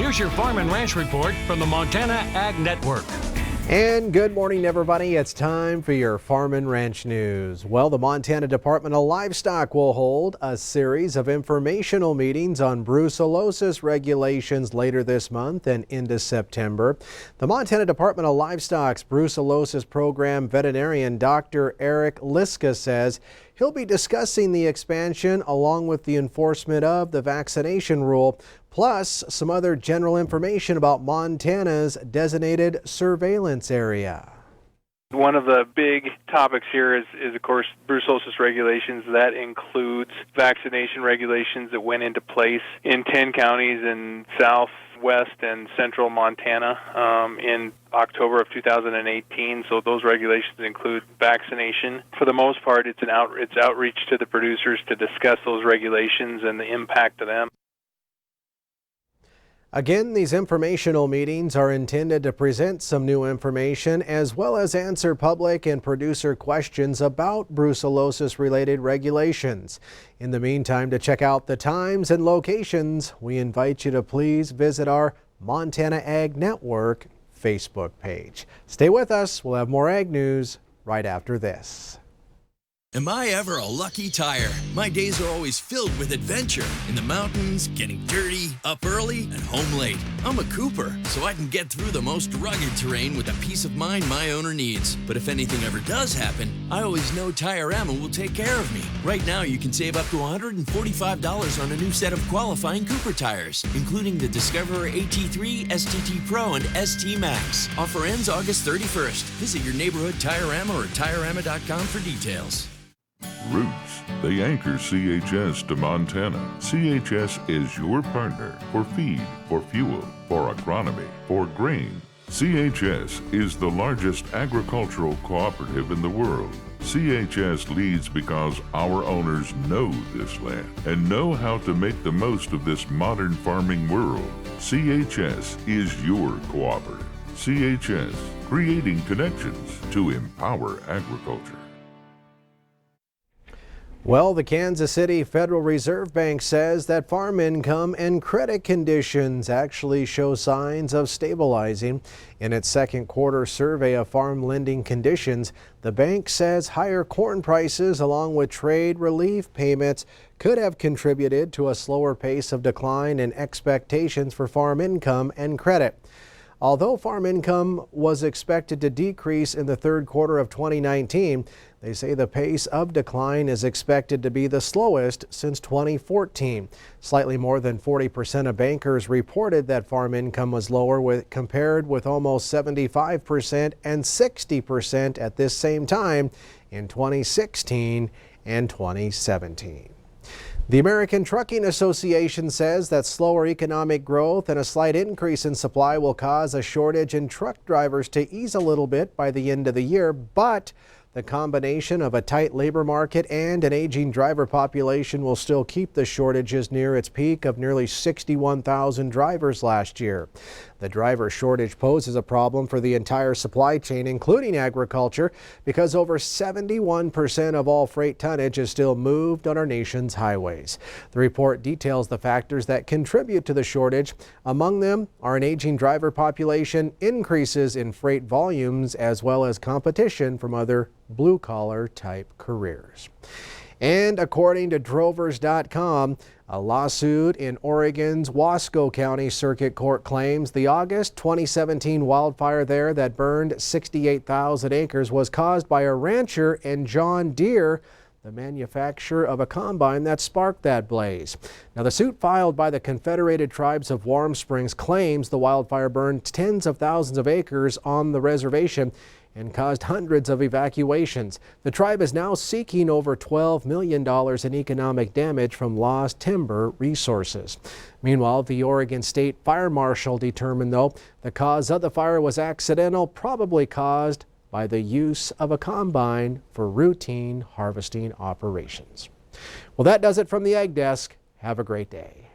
Here's your Farm and Ranch Report from the Montana Ag Network. And good morning, everybody. It's time for your Farm and Ranch News. Well, the Montana Department of Livestock will hold a series of informational meetings on brucellosis regulations later this month and into September. The Montana Department of Livestock's brucellosis program veterinarian Dr. Eric Liska says he'll be discussing the expansion along with the enforcement of the vaccination rule, plus some other general information about Montana's designated surveillance area. One of the big topics here is of course, brucellosis regulations. That includes vaccination regulations that went into place in 10 counties in southwest and central Montana in October of 2018. So those regulations include vaccination. For the most part, it's outreach to the producers to discuss those regulations and the impact of them. Again, these informational meetings are intended to present some new information as well as answer public and producer questions about brucellosis-related regulations. In the meantime, to check out the times and locations, we invite you to please visit our Montana Ag Network Facebook page. Stay with us. We'll have more ag news right after this. Am I ever a lucky tire? My days are always filled with adventure. In the mountains, getting dirty, up early, and home late. I'm a Cooper, so I can get through the most rugged terrain with the peace of mind my owner needs. But if anything ever does happen, I always know Tireama will take care of me. Right now, you can save up to $145 on a new set of qualifying Cooper tires, including the Discoverer AT3, STT Pro, and ST Max. Offer ends August 31st. Visit your neighborhood Tireama or tireama.com for details. Roots. They anchor CHS to Montana. CHS is your partner for feed, for fuel, for agronomy, for grain. CHS is the largest agricultural cooperative in the world. CHS leads because our owners know this land and know how to make the most of this modern farming world. CHS is your cooperative. CHS, creating connections to empower agriculture. Well, the Kansas City Federal Reserve Bank says that farm income and credit conditions actually show signs of stabilizing. In its second quarter survey of farm lending conditions, the bank says higher corn prices along with trade relief payments could have contributed to a slower pace of decline in expectations for farm income and credit. Although farm income was expected to decrease in the third quarter of 2019, they say the pace of decline is expected to be the slowest since 2014. Slightly more than 40% of bankers reported that farm income was lower compared with almost 75% and 60% at this same time in 2016 and 2017. The American Trucking Association says that slower economic growth and a slight increase in supply will cause a shortage in truck drivers to ease a little bit by the end of the year, but the combination of a tight labor market and an aging driver population will still keep the shortages near its peak of nearly 61,000 drivers last year. The driver shortage poses a problem for the entire supply chain, including agriculture, because over 71% of all freight tonnage is still moved on our nation's highways. The report details the factors that contribute to the shortage. Among them are an aging driver population, increases in freight volumes, as well as competition from other blue-collar type careers. And according to Drovers.com, a lawsuit in Oregon's Wasco County Circuit Court claims the August 2017 wildfire there that burned 68,000 acres was caused by a rancher and John Deere, the manufacturer of a combine that sparked that blaze. Now, the suit filed by the Confederated Tribes of Warm Springs claims the wildfire burned tens of thousands of acres on the reservation and caused hundreds of evacuations. The tribe is now seeking over $12 million in economic damage from lost timber resources. Meanwhile, the Oregon State Fire Marshal determined, though, the cause of the fire was accidental, probably caused by the use of a combine for routine harvesting operations. Well, that does it from the Ag Desk. Have a great day.